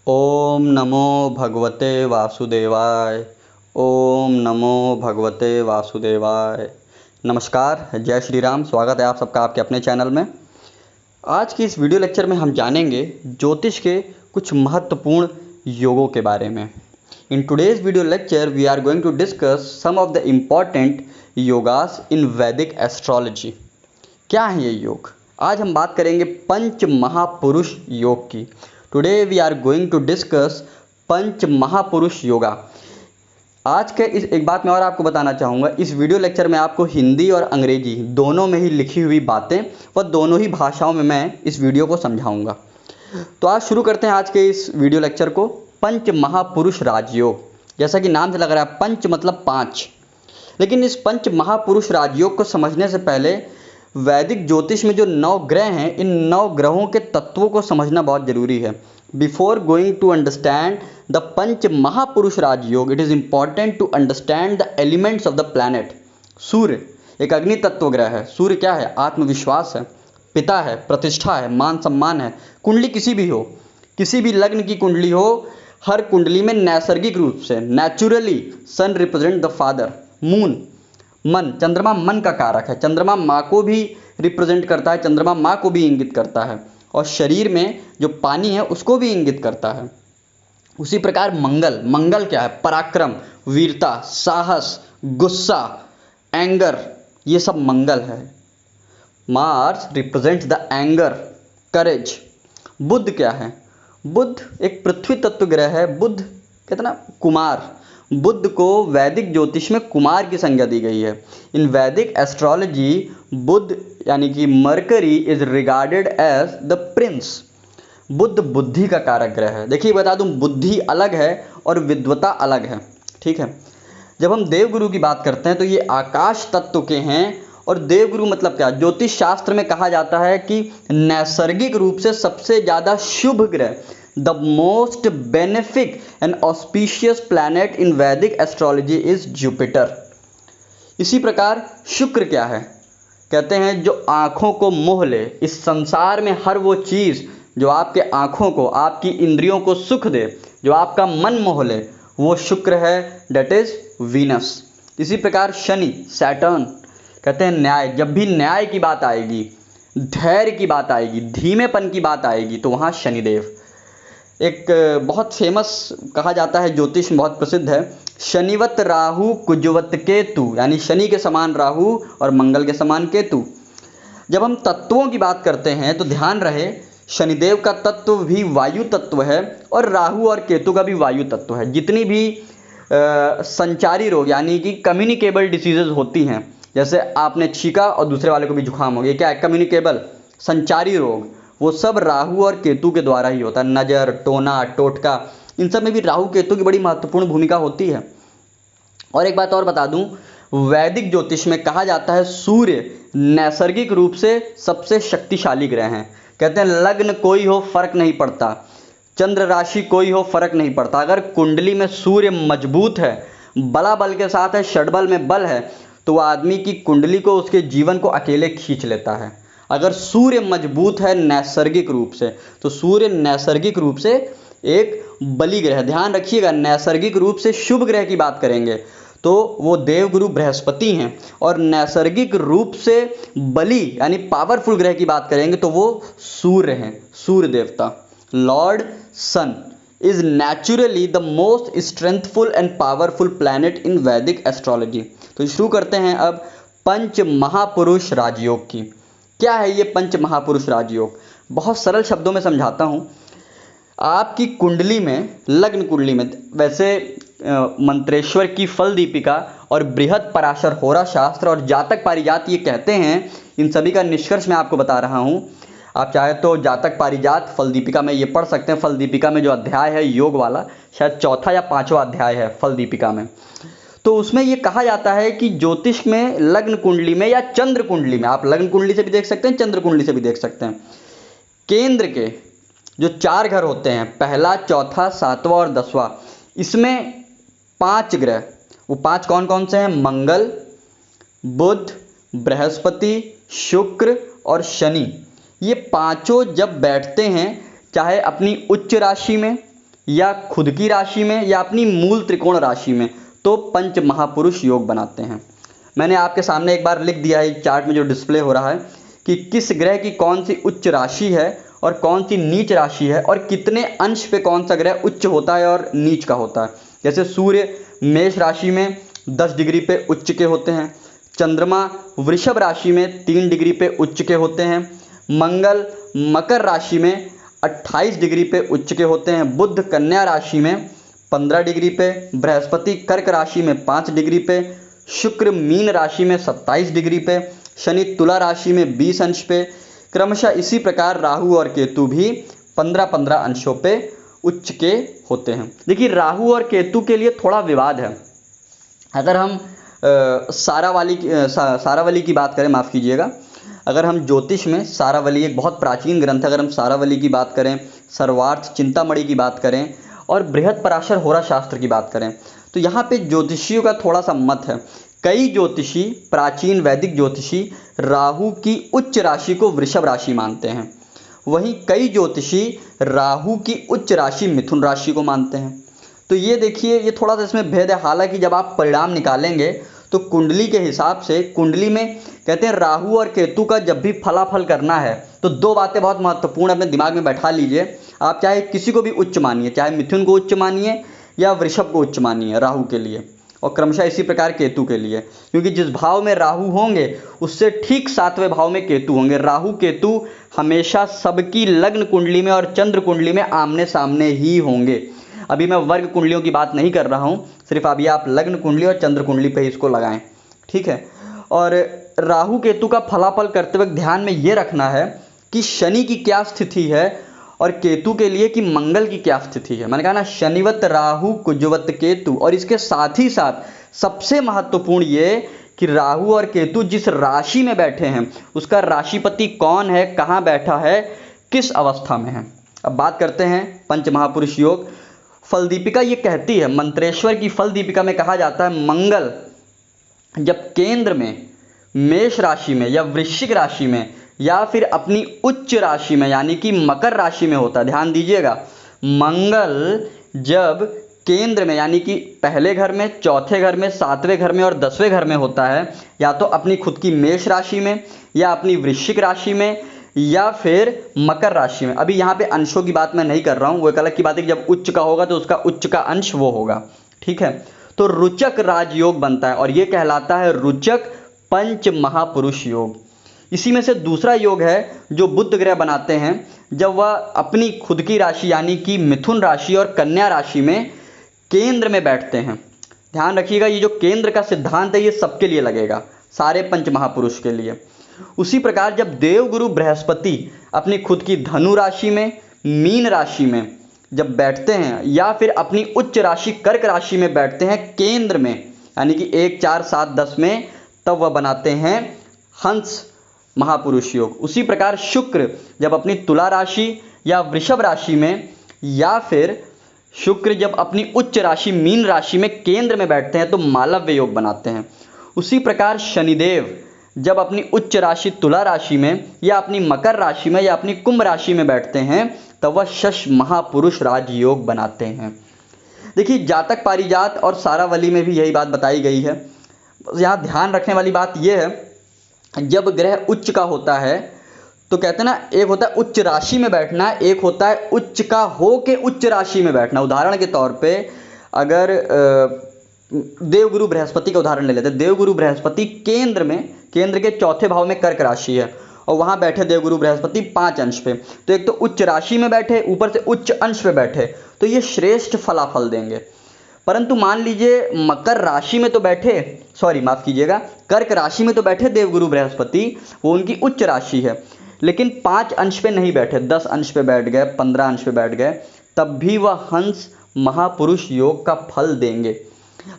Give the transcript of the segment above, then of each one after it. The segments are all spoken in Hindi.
ओम नमो भगवते वासुदेवाय। ओम नमो भगवते वासुदेवाय। नमस्कार, जय श्री राम। स्वागत है आप सबका आपके अपने चैनल में। आज की इस वीडियो लेक्चर में हम जानेंगे ज्योतिष के कुछ महत्वपूर्ण योगों के बारे में। In today's video lecture we are going to discuss some of the important yogas in Vedic astrology. क्या है ये योग? आज हम बात करेंगे पंच महापुरुष योग की। Today we are going to discuss Panch Mahapurush yoga. आज के इस एक बात मैं और आपको बताना चाहूँगा, इस वीडियो लेक्चर में आपको हिंदी और अंग्रेजी दोनों में ही लिखी हुई बातें व दोनों ही भाषाओं में मैं इस वीडियो को समझाऊंगा। तो आज शुरू करते हैं आज के इस वीडियो लेक्चर को। पंच महापुरुष राजयोग, जैसा कि नाम से लग रहा है, पंच मतलब पाँच। लेकिन इस पंच महापुरुष राजयोग को समझने से पहले वैदिक ज्योतिष में जो 9 ग्रह हैं, इन 9 ग्रहों के तत्वों को समझना बहुत जरूरी है। Before going to understand the Panch Mahapurush Rajyog, it is important to understand the elements of the planet. सूर्य एक अग्नि तत्व ग्रह है। सूर्य क्या है? आत्मविश्वास है, पिता है, प्रतिष्ठा है, मान सम्मान है। कुंडली किसी भी हो, किसी भी लग्न की कुंडली हो, हर कुंडली में नैसर्गिक रूप से naturally sun represent the father. Moon मन, चंद्रमा मन का कारक है। चंद्रमा माँ को भी रिप्रेजेंट करता है, चंद्रमा माँ को भी इंगित करता है, और शरीर में जो पानी है उसको भी इंगित करता है। उसी प्रकार मंगल, मंगल क्या है? पराक्रम, वीरता, साहस, गुस्सा, एंगर, ये सब मंगल है। मार्स रिप्रेजेंट द एंगर, करेज। बुध क्या है? बुध एक पृथ्वी तत्व ग्रह है। बुध कितना? कुमार। बुध को वैदिक ज्योतिष में कुमार की संज्ञा दी गई है। इन वैदिक एस्ट्रोलॉजी बुध यानी कि Mercury is regarded as the prince. Budh बुद्धि का कारक ग्रह है। देखिए बता दूं, बुद्धि अलग है और विद्वता अलग है, ठीक है। जब हम देवगुरु की बात करते हैं तो ये आकाश तत्व के हैं। और देवगुरु मतलब क्या? ज्योतिष शास्त्र में कहा जाता है कि नैसर्गिक रूप से सबसे ज़्यादा शुभ ग्रह, the most benefic and auspicious planet in Vedic astrology is Jupiter. इसी प्रकार शुक्र क्या है? कहते हैं जो आँखों को मोह ले। इस संसार में हर वो चीज़ जो आपके आँखों को, आपकी इंद्रियों को सुख दे, जो आपका मन मोह ले, वो शुक्र है, डेट इज वीनस। इसी प्रकार शनि, सैटर्न, कहते हैं न्याय। जब भी न्याय की बात आएगी, धैर्य की बात आएगी, धीमेपन की बात आएगी, तो वहाँ शनिदेव। एक बहुत फेमस कहा जाता है, ज्योतिष में बहुत प्रसिद्ध है, शनिवत राहु कुजवत केतु, यानी शनि के समान राहु और मंगल के समान केतु। जब हम तत्वों की बात करते हैं तो ध्यान रहे, शनिदेव का तत्व भी वायु तत्व है और राहु और केतु का भी वायु तत्व है। जितनी भी संचारी रोग यानी कि कम्युनिकेबल डिसीजेज होती हैं, जैसे आपने छींका और दूसरे वाले को भी जुकाम हो गया, क्या है? कम्युनिकेबल, संचारी रोग, वो सब राहु और केतु के द्वारा ही होता है। नज़र, टोना, टोटका, इन सब में भी राहु केतु की बड़ी महत्वपूर्ण भूमिका होती है। और एक बात और बता दूं, वैदिक ज्योतिष में कहा जाता है सूर्य नैसर्गिक रूप से सबसे शक्तिशाली ग्रह हैं। कहते हैं लग्न कोई हो फर्क नहीं पड़ता, चंद्र राशि कोई हो फर्क नहीं पड़ता, अगर कुंडली में सूर्य मजबूत है, बला बल के साथ है, षडबल में बल है, तो वह आदमी की कुंडली को, उसके जीवन को अकेले खींच लेता है। अगर सूर्य मजबूत है नैसर्गिक रूप से, तो सूर्य नैसर्गिक रूप से एक बली ग्रह। ध्यान रखिएगा, नैसर्गिक रूप से शुभ ग्रह की बात करेंगे तो वो देवगुरु बृहस्पति हैं, और नैसर्गिक रूप से बली यानी पावरफुल ग्रह की बात करेंगे तो वो सूर्य हैं, सूर्य देवता। Lord sun is naturally the most strengthful and powerful planet in Vedic astrology. तो शुरू करते हैं अब पंच महापुरुष राजयोग की। क्या है ये पंच महापुरुष राजयोग? बहुत सरल शब्दों में समझाता हूँ। आपकी कुंडली में, लग्न कुंडली में, वैसे मंत्रेश्वर की फल दीपिका और बृहद पराशर होरा शास्त्र और जातक पारिजात ये कहते हैं, इन सभी का निष्कर्ष मैं आपको बता रहा हूँ। आप चाहे तो जातक पारिजात फल दीपिका में ये पढ़ सकते हैं। फल दीपिका में जो अध्याय है योग वाला, शायद चौथा या पांचवा अध्याय है फल दीपिका में। तो उसमें ये कहा जाता है कि ज्योतिष में लग्न कुंडली में या चंद्र कुंडली में, आप लग्न कुंडली से भी देख सकते हैं, चंद्र कुंडली से भी देख सकते हैं, केंद्र के जो 4 घर होते हैं, पहला, चौथा, 7वां और 10वां, इसमें 5 ग्रह, वो 5 कौन कौन से हैं? मंगल, बुध, बृहस्पति, शुक्र और शनि। ये पांचों जब बैठते हैं, चाहे अपनी उच्च राशि में या खुद की राशि में या अपनी मूल त्रिकोण राशि में, तो पंच महापुरुष योग बनाते हैं। मैंने आपके सामने एक बार लिख दिया है चार्ट में जो डिस्प्ले हो रहा है कि किस ग्रह की कौन सी उच्च राशि है और कौन सी नीच राशि है और कितने अंश पे कौन सा ग्रह उच्च होता है और नीच का होता है। जैसे सूर्य मेष राशि में 10 डिग्री पे उच्च के होते हैं, चंद्रमा वृषभ राशि में 3 डिग्री पे उच्च के होते हैं, मंगल मकर राशि में 28 डिग्री पे उच्च के होते हैं, बुध कन्या राशि में 15 डिग्री पे, बृहस्पति कर्क राशि में 5 डिग्री पे, शुक्र मीन राशि में 27 डिग्री पे, शनि तुला राशि में 20 अंश पे, क्रमशः इसी प्रकार राहु और केतु भी 15-15 अंशों पे उच्च के होते हैं। देखिए राहु और केतु के लिए थोड़ा विवाद है। अगर हम सारावली की बात करें, माफ़ कीजिएगा, अगर हम ज्योतिष में सारावली एक बहुत प्राचीन ग्रंथ है, अगर हम सारावली की बात करें, सर्वार्थ चिंतामणि की बात करें और बृहद पराशर होरा शास्त्र की बात करें, तो यहाँ पे ज्योतिषियों का थोड़ा सा मत है। कई ज्योतिषी, प्राचीन वैदिक ज्योतिषी राहु की उच्च राशि को वृषभ राशि मानते हैं, वहीं कई ज्योतिषी राहु की उच्च राशि मिथुन राशि को मानते हैं। तो ये देखिए, ये थोड़ा सा इसमें भेद है। हालांकि जब आप परिणाम निकालेंगे तो कुंडली के हिसाब से, कुंडली में कहते हैं राहु और केतु का जब भी फलाफल करना है तो 2 बातें बहुत महत्वपूर्ण अपने दिमाग में बैठा लीजिए। आप चाहे किसी को भी उच्च मानिए, चाहे मिथुन को उच्च मानिए या वृषभ को उच्च मानिए राहु के लिए, और क्रमशः इसी प्रकार केतु के लिए, क्योंकि जिस भाव में राहु होंगे उससे ठीक 7वें भाव में केतु होंगे। राहु केतु हमेशा सबकी लग्न कुंडली में और चंद्र कुंडली में आमने सामने ही होंगे। अभी मैं वर्ग कुंडलियों की बात नहीं कर रहा हूँ, सिर्फ अभी आप लग्न कुंडली और चंद्र कुंडली पे ही इसको लगाएं, ठीक है। और राहु केतु का फलाफल करते वक्त ध्यान में ये रखना है कि शनि की क्या स्थिति है और केतु के लिए कि मंगल की क्या स्थिति है। मैंने कहा ना, शनिवत राहु कुजवत केतु, और इसके साथ ही साथ सबसे महत्वपूर्ण ये कि राहु और केतु जिस राशि में बैठे हैं उसका राशिपति कौन है, कहाँ बैठा है, किस अवस्था में है। अब बात करते हैं पंच महापुरुष योग। फल दीपिका ये कहती है, मंत्रेश्वर की फल दीपिका में कहा जाता है मंगल जब केंद्र में मेष राशि में या वृश्चिक राशि में या फिर अपनी उच्च राशि में यानी कि मकर राशि में होता है, ध्यान दीजिएगा, मंगल जब केंद्र में यानी कि पहले घर में, चौथे घर में, 7वें घर में और 10वें घर में होता है, या तो अपनी खुद की मेष राशि में या अपनी वृश्चिक राशि में या फिर मकर राशि में। अभी यहाँ पे अंशों की बात मैं नहीं कर रहा हूँ, वो एक अलग की बात है कि जब उच्च का होगा तो उसका उच्च का अंश वो होगा, ठीक है। तो रुचक राजयोग बनता है और ये कहलाता है रुचक पंच महापुरुष योग। इसी में से दूसरा योग है जो बुध ग्रह बनाते हैं जब वह अपनी खुद की राशि यानी कि मिथुन राशि और कन्या राशि में केंद्र में बैठते हैं। ध्यान रखिएगा, ये जो केंद्र का सिद्धांत है ये सबके लिए लगेगा, सारे पंच महापुरुष के लिए। उसी प्रकार जब देवगुरु बृहस्पति अपनी खुद की धनु राशि में, मीन राशि में जब बैठते हैं या फिर अपनी उच्च राशि कर्क राशि में बैठते हैं केंद्र में यानी कि 1, 4, 7, 10 में, तब वह बनाते हैं हंस महापुरुष योग। उसी प्रकार शुक्र जब अपनी तुला राशि या वृषभ राशि में या फिर शुक्र जब अपनी उच्च राशि मीन राशि में केंद्र में बैठते हैं तो मालव्य योग बनाते हैं। उसी प्रकार शनिदेव जब अपनी उच्च राशि तुला राशि में या अपनी मकर राशि में या अपनी कुंभ राशि में बैठते हैं तब वह शश महापुरुष राजयोग बनाते हैं। देखिए जातक पारिजात और सारावली में भी यही बात बताई गई है। यहाँ ध्यान रखने वाली बात यह है, जब ग्रह उच्च का होता है तो कहते हैं ना, एक होता है उच्च राशि में बैठना, एक होता है उच्च का हो के उच्च राशि में बैठना। उदाहरण के तौर पे अगर देवगुरु बृहस्पति का उदाहरण ले लेते हैं। देवगुरु बृहस्पति केंद्र में, केंद्र के चौथे भाव में कर्क राशि है और वहां बैठे देवगुरु बृहस्पति 5 अंश पे, तो एक तो उच्च राशि में बैठे, ऊपर से उच्च अंश पे बैठे, तो ये श्रेष्ठ फलाफल देंगे। परंतु मान लीजिए मकर राशि में तो बैठे, सॉरी माफ कीजिएगा, कर्क राशि में तो बैठे देवगुरु बृहस्पति, वो उनकी उच्च राशि है, लेकिन 5 अंश पे नहीं बैठे, 10 अंश पे बैठ गए, 15 अंश पे बैठ गए, तब भी वह हंस महापुरुष योग का फल देंगे।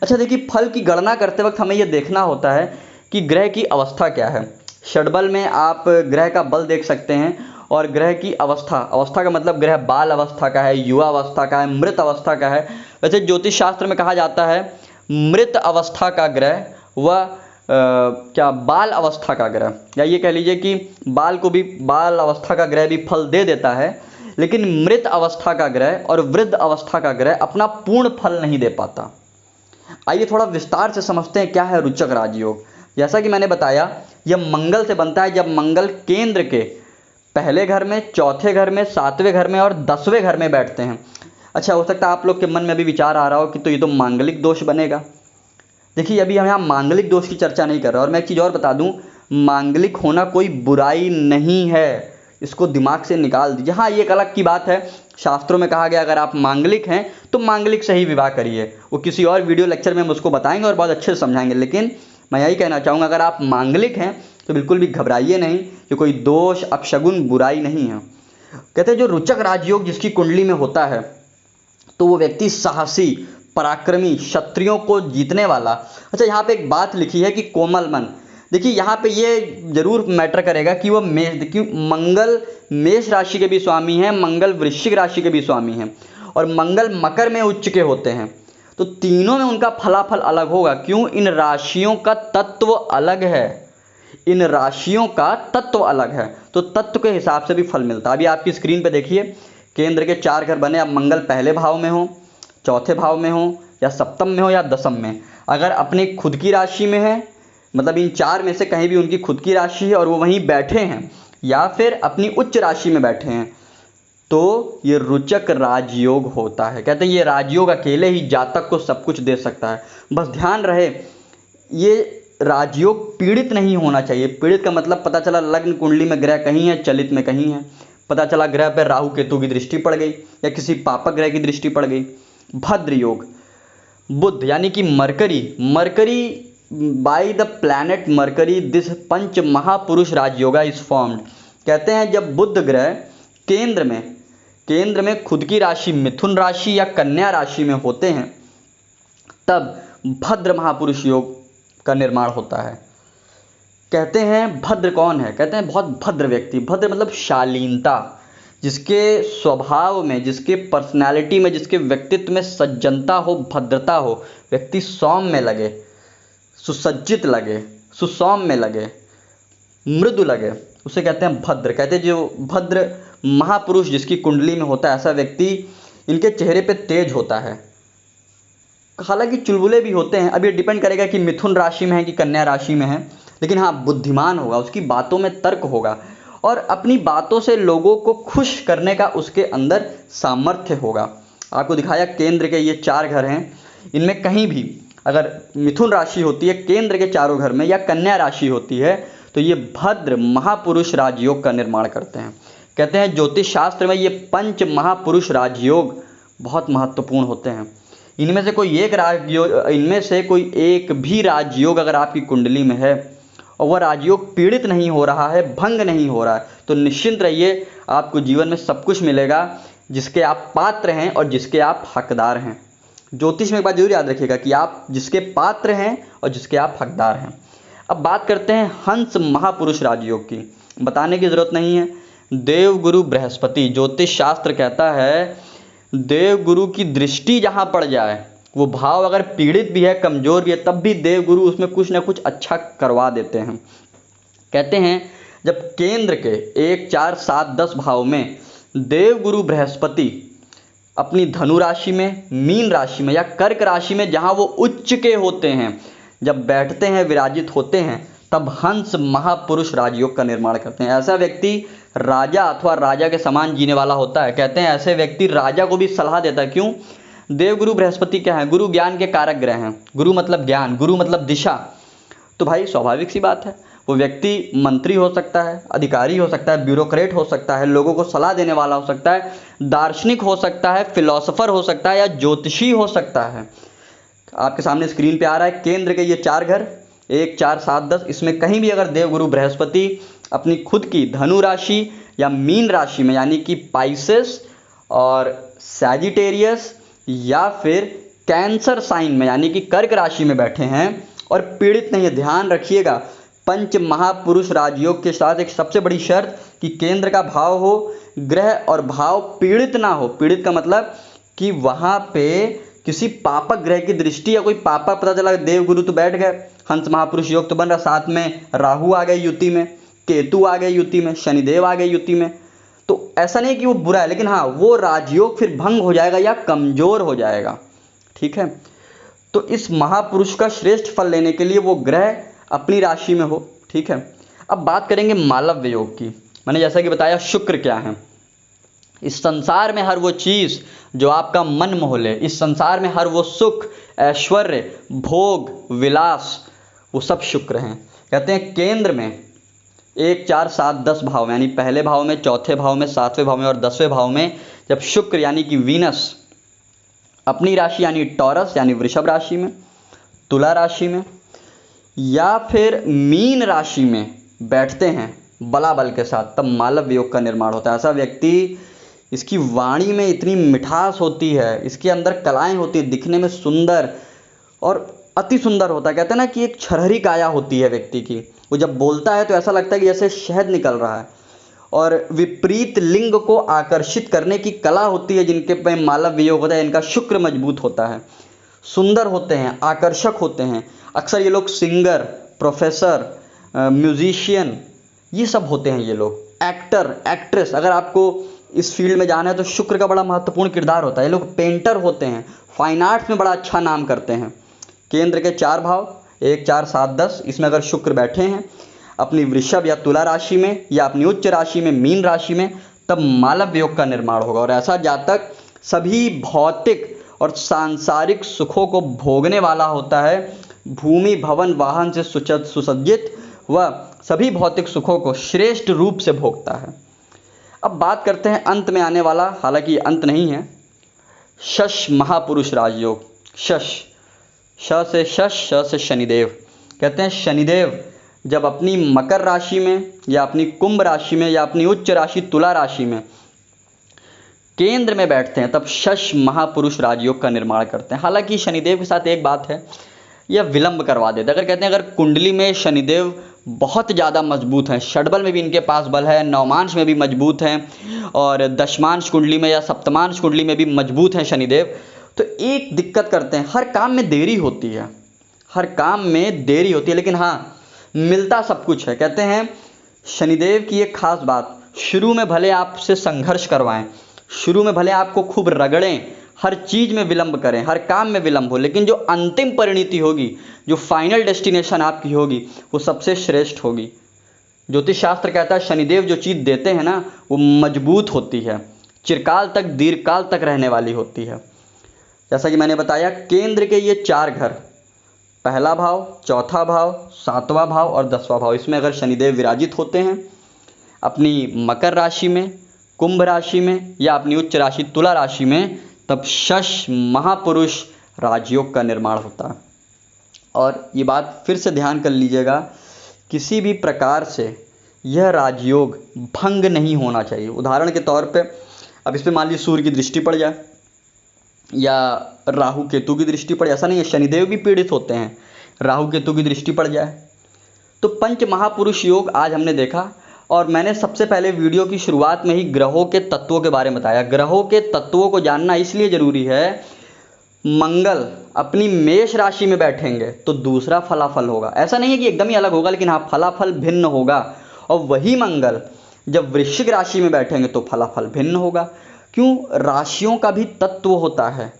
अच्छा देखिए, फल की गणना करते वक्त हमें यह देखना होता है कि ग्रह की अवस्था क्या है। षडबल में आप ग्रह का बल देख सकते हैं और ग्रह की अवस्था, अवस्था का मतलब ग्रह बाल अवस्था का है, युवा अवस्था का है, मृत अवस्था का है। वैसे ज्योतिष शास्त्र में कहा जाता है मृत अवस्था का ग्रह वह क्या बाल अवस्था का ग्रह, या ये कह लीजिए कि बाल को भी, बाल अवस्था का ग्रह भी फल दे देता है, लेकिन मृत अवस्था का ग्रह और वृद्ध अवस्था का ग्रह अपना पूर्ण फल नहीं दे पाता। आइए थोड़ा विस्तार से समझते हैं क्या है रुचक राजयोग। जैसा कि मैंने बताया, यह मंगल से बनता है। जब मंगल केंद्र के पहले घर में, चौथे घर में, सातवें घर में और 10वें घर में बैठते हैं। अच्छा, हो सकता है आप लोग के मन में अभी विचार आ रहा हो कि तो ये तो मांगलिक दोष बनेगा। देखिए, अभी हम यहाँ मांगलिक दोष की चर्चा नहीं कर रहे। और मैं एक चीज़ और बता दूं, मांगलिक होना कोई बुराई नहीं है, इसको दिमाग से निकाल दीजिए। हाँ, ये एक अलग की बात है, शास्त्रों में कहा गया अगर आप मांगलिक हैं तो मांगलिक से ही विवाह करिए। वो किसी और वीडियो लेक्चर में हम उसको बताएंगे और बहुत अच्छे से समझाएंगे। लेकिन मैं यही कहना चाहूँगा, अगर आप मांगलिक हैं तो बिल्कुल भी घबराइए नहीं, कि कोई दोष, अपशगुन, बुराई नहीं है। कहते हैं जो रुचक राजयोग जिसकी कुंडली में होता है तो वो व्यक्ति साहसी, पराक्रमी, क्षत्रियों को जीतने वाला। अच्छा, यहाँ पे एक बात लिखी है कि कोमल मन। देखिए, यहाँ पे ये जरूर मैटर करेगा कि वो मंगल मेष राशि के भी स्वामी हैं, मंगल वृश्चिक राशि के भी स्वामी हैं, और मंगल मकर में उच्च के होते हैं। तो तीनों में उनका फलाफल अलग होगा। क्यों? इन राशियों का तत्व अलग है, इन राशियों का तत्व अलग है, तो तत्व के हिसाब से भी फल मिलता है। अभी आपकी स्क्रीन पे देखिए, केंद्र के 4 घर बने। अब मंगल पहले भाव में हो, चौथे भाव में हो, या सप्तम में हो, या दशम में। अगर अपनी खुद की राशि में है, मतलब इन 4 में से कहीं भी उनकी खुद की राशि है और वो वहीं बैठे हैं, या फिर अपनी उच्च राशि में बैठे हैं, तो ये रुचक राजयोग होता है। कहते हैं ये राजयोग अकेले ही जातक को सब कुछ दे सकता है। बस ध्यान रहे, ये राजयोग पीड़ित नहीं होना चाहिए। पीड़ित का मतलब, पता चला लग्न कुंडली में ग्रह कहीं है, चलित में कहीं है, पता चला ग्रह पर राहु केतु की दृष्टि पड़ गई या किसी पापक ग्रह की दृष्टि पड़ गई। भद्र योग, बुध यानी कि Mercury by the planet Mercury this Panch Mahapurush Rajyoga is formed. कहते हैं जब बुध ग्रह केंद्र में खुद की राशि मिथुन राशि या कन्या राशि में होते हैं, तब भद्र महापुरुष योग का निर्माण होता है। कहते हैं भद्र कौन है? कहते हैं बहुत भद्र व्यक्ति। भद्र मतलब शालीनता, जिसके स्वभाव में, जिसके पर्सनालिटी में, जिसके व्यक्तित्व में सज्जनता हो, भद्रता हो, व्यक्ति सौम्य लगे, सुसज्जित लगे, सुसौम्य लगे, मृदु लगे, उसे कहते हैं भद्र। कहते हैं जो भद्र महापुरुष जिसकी कुंडली में होता है, ऐसा व्यक्ति, इनके चेहरे पे तेज होता है। हालांकि चुलबुले भी होते हैं। अब ये डिपेंड करेगा कि मिथुन राशि में है कि कन्या राशि में है, लेकिन हाँ, बुद्धिमान होगा, उसकी बातों में तर्क होगा और अपनी बातों से लोगों को खुश करने का उसके अंदर सामर्थ्य होगा। आपको दिखाया केंद्र के ये 4 घर हैं, इनमें कहीं भी अगर मिथुन राशि होती है केंद्र के चारों घर में, या कन्या राशि होती है, तो ये भद्र महापुरुष राजयोग का निर्माण करते हैं। कहते हैं ज्योतिष शास्त्र में ये पंच महापुरुष राजयोग बहुत महत्वपूर्ण होते हैं। इनमें से कोई एक भी राजयोग अगर आपकी कुंडली में है और वह राजयोग पीड़ित नहीं हो रहा है, भंग नहीं हो रहा है, तो निश्चिंत रहिए, आपको जीवन में सब कुछ मिलेगा जिसके आप पात्र हैं और जिसके आप हकदार हैं। ज्योतिष में एक बात जरूर याद रखिएगा कि आप जिसके पात्र हैं और जिसके आप हकदार हैं। अब बात करते हैं हंस महापुरुष राजयोग की। बताने की जरूरत नहीं है, देवगुरु बृहस्पति, ज्योतिष शास्त्र कहता है देवगुरु की दृष्टि जहां पड़ जाए, वो भाव अगर पीड़ित भी है, कमजोर भी है, तब भी देवगुरु उसमें कुछ ना कुछ अच्छा करवा देते हैं। कहते हैं जब केंद्र के 1, 4, 7, 10 भाव में देवगुरु बृहस्पति अपनी धनु राशि में, मीन राशि में या कर्क राशि में जहां वो उच्च के होते हैं, जब बैठते हैं, विराजित होते हैं, तब हंस महापुरुष राजयोग का निर्माण करते हैं। ऐसा व्यक्ति राजा अथवा राजा के समान जीने वाला होता है। कहते हैं ऐसे व्यक्ति राजा को भी सलाह देता है। क्यों? देवगुरु बृहस्पति क्या है? गुरु ज्ञान के कारक ग्रह हैं। गुरु मतलब ज्ञान, गुरु मतलब दिशा। तो भाई स्वाभाविक सी बात है, वो व्यक्ति मंत्री हो सकता है, अधिकारी हो सकता है, ब्यूरोक्रेट हो सकता है, लोगों को सलाह देने वाला हो सकता है, दार्शनिक हो सकता है, फिलोसोफर हो सकता है, या ज्योतिषी हो सकता है। आपके सामने स्क्रीन पे आ रहा है केंद्र के ये 4 घर, 1, 4, 7, 10, इसमें कहीं भी अगर देवगुरु बृहस्पति अपनी खुद की धनु राशि या मीन राशि में, यानी कि पाइसेस और सैजिटेरियस या फिर कैंसर साइन में, यानी कि कर्क राशि में बैठे हैं और पीड़ित नहीं है। ध्यान रखिएगा, पंच महापुरुष राजयोग के साथ एक सबसे बड़ी शर्त कि केंद्र का भाव हो, ग्रह और भाव पीड़ित ना हो। पीड़ित का मतलब कि वहां पे किसी पापक ग्रह की दृष्टि या कोई पापक, पता चला देवगुरु तो बैठ गए, हंस महापुरुष योग तो बन रहा, साथ में राहु आ गए युति में, केतु आ गए युति में, शनिदेव आ गए युति में, तो ऐसा नहीं कि वो बुरा है, लेकिन हाँ वो राजयोग फिर भंग हो जाएगा या कमजोर हो जाएगा। ठीक है, तो इस महापुरुष का श्रेष्ठ फल लेने के लिए वो ग्रह अपनी राशि में हो। ठीक है, अब बात करेंगे मालव्य योग की। मैंने जैसा कि बताया शुक्र क्या है, इस संसार में हर वो चीज जो आपका मन मोह ले, इस संसार में हर वो सुख, ऐश्वर्य, भोग, विलास, वो सब शुक्र हैं। कहते हैं केंद्र में 1, 4, 7, 10 भाव में, यानी पहले भाव में, चौथे भाव में, 7वें भाव में और 10वें भाव में जब शुक्र यानी कि वीनस अपनी राशि यानी टॉरस यानी वृषभ राशि में, तुला राशि में या फिर मीन राशि में बैठते हैं बलाबल के साथ, तब मालव्य योग का निर्माण होता है। ऐसा व्यक्ति, इसकी वाणी में इतनी मिठास होती है, इसके अंदर कलाएं होती है, दिखने में सुंदर और अति सुंदर होता है। कहते हैं ना कि एक छरहरी काया होती है व्यक्ति की, वो जब बोलता है तो ऐसा लगता है कि जैसे शहद निकल रहा है। और विपरीत लिंग को आकर्षित करने की कला होती है जिनके पे मालव्य योग होता है, इनका शुक्र मजबूत होता है, सुंदर होते हैं, आकर्षक होते हैं। अक्सर ये लोग सिंगर, प्रोफेसर, म्यूजिशियन, ये सब होते हैं ये लोग, एक्टर, एक्ट्रेस। अगर आपको इस फील्ड में जाना है तो शुक्र का बड़ा महत्वपूर्ण किरदार होता है। ये लोग पेंटर होते हैं, फाइन आर्ट्स में बड़ा अच्छा नाम करते हैं। केंद्र के 4 भाव 1, 4, 7, 10, इसमें अगर शुक्र बैठे हैं अपनी वृषभ या तुला राशि में या अपनी उच्च राशि में मीन राशि में, तब मालव्य योग का निर्माण होगा। और ऐसा जातक सभी भौतिक और सांसारिक सुखों को भोगने वाला होता है, भूमि भवन वाहन से सुसज्जित व सभी भौतिक सुखों को श्रेष्ठ रूप से भोगता है। अब बात करते हैं अंत में आने वाला, हालांकि अंत नहीं है, शश महापुरुष राजयोग। शश, श से शश, श से शनिदेव। कहते हैं शनिदेव जब अपनी मकर राशि में या अपनी कुंभ राशि में या अपनी उच्च राशि तुला राशि में केंद्र में बैठते हैं, तब शश महापुरुष राजयोग का निर्माण करते हैं। हालांकि शनिदेव के साथ एक बात है, यह विलंब करवा देता है। अगर कहते हैं अगर कुंडली में शनिदेव बहुत ज़्यादा मजबूत हैं, षडबल में भी इनके पास बल है, नवमांश में भी मजबूत हैं और दशमांश कुंडली में या सप्तमांश कुंडली में भी मजबूत हैं शनिदेव, तो एक दिक्कत करते हैं, हर काम में देरी होती है, हर काम में देरी होती है, लेकिन हाँ मिलता सब कुछ है। कहते हैं शनिदेव की एक खास बात, शुरू में भले आपसे संघर्ष करवाएं, शुरू में भले आपको खूब रगड़ें, हर चीज़ में विलंब करें, हर काम में विलंब हो, लेकिन जो अंतिम परिणति होगी, जो फाइनल डेस्टिनेशन आपकी होगी, वो सबसे श्रेष्ठ होगी। ज्योतिष शास्त्र कहता है शनिदेव जो चीज़ देते हैं ना, वो मजबूत होती है, चिरकाल तक, दीर्घकाल तक रहने वाली होती है। जैसा कि मैंने बताया केंद्र के ये 4 घर, पहला भाव, चौथा भाव, 7वां भाव और 10वां भाव, इसमें अगर शनिदेव विराजित होते हैं अपनी मकर राशि में, कुंभ राशि में या अपनी उच्च राशि तुला राशि में, तब शश महापुरुष राजयोग का निर्माण होता है। और ये बात फिर से ध्यान कर लीजिएगा, किसी भी प्रकार से यह राजयोग भंग नहीं होना चाहिए। उदाहरण के तौर पे अब इस पर मान लीजिए सूर्य की दृष्टि पड़ जाए या राहु केतु की दृष्टि पड़ जाए, ऐसा नहीं है, शनिदेव भी पीड़ित होते हैं, राहु केतु की दृष्टि पड़ जाए, तो पंच महापुरुष योग आज हमने देखा। और मैंने सबसे पहले वीडियो की शुरुआत में ही ग्रहों के तत्वों के बारे में बताया। ग्रहों के तत्वों को जानना इसलिए जरूरी है, मंगल अपनी मेष राशि में बैठेंगे तो दूसरा फलाफल होगा, ऐसा नहीं है कि एकदम ही अलग होगा, लेकिन हाँ फलाफल भिन्न होगा। और वही मंगल जब वृश्चिक राशि में बैठेंगे तो फलाफल भिन्न होगा। क्यों? राशियों का भी तत्व होता है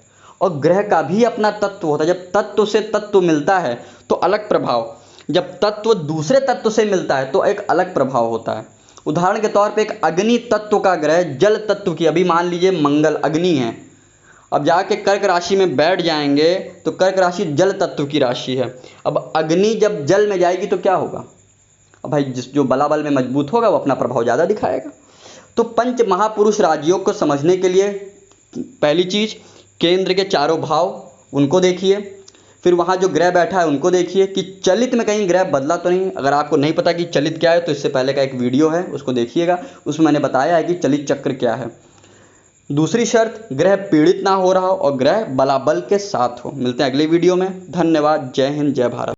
और ग्रह का भी अपना तत्व होता है। जब तत्व से तत्व मिलता है तो अलग प्रभाव, जब तत्व दूसरे तत्व से मिलता है तो एक अलग प्रभाव होता है। उदाहरण के तौर पे एक अग्नि तत्व का ग्रह जल तत्व की, अभी मान लीजिए मंगल अग्नि है, अब जाके कर्क राशि में बैठ जाएंगे तो कर्क राशि जल तत्व की राशि है। अब अग्नि जब जल में जाएगी तो क्या होगा? अब भाई जो बलाबल में मजबूत होगा वो अपना प्रभाव ज़्यादा दिखाएगा। तो पंच महापुरुष राजयोग को समझने के लिए पहली चीज़ केंद्र के 4 भाव उनको देखिए, फिर वहाँ जो ग्रह बैठा है उनको देखिए कि चलित में कहीं ग्रह बदला तो नहीं। अगर आपको नहीं पता कि चलित क्या है तो इससे पहले का एक वीडियो है उसको देखिएगा, उसमें मैंने बताया है कि चलित चक्र क्या है। दूसरी शर्त, ग्रह पीड़ित ना हो रहा हो और ग्रह बलाबल के साथ हो। मिलते हैं अगले वीडियो में। धन्यवाद। जय हिंद, जय भारत।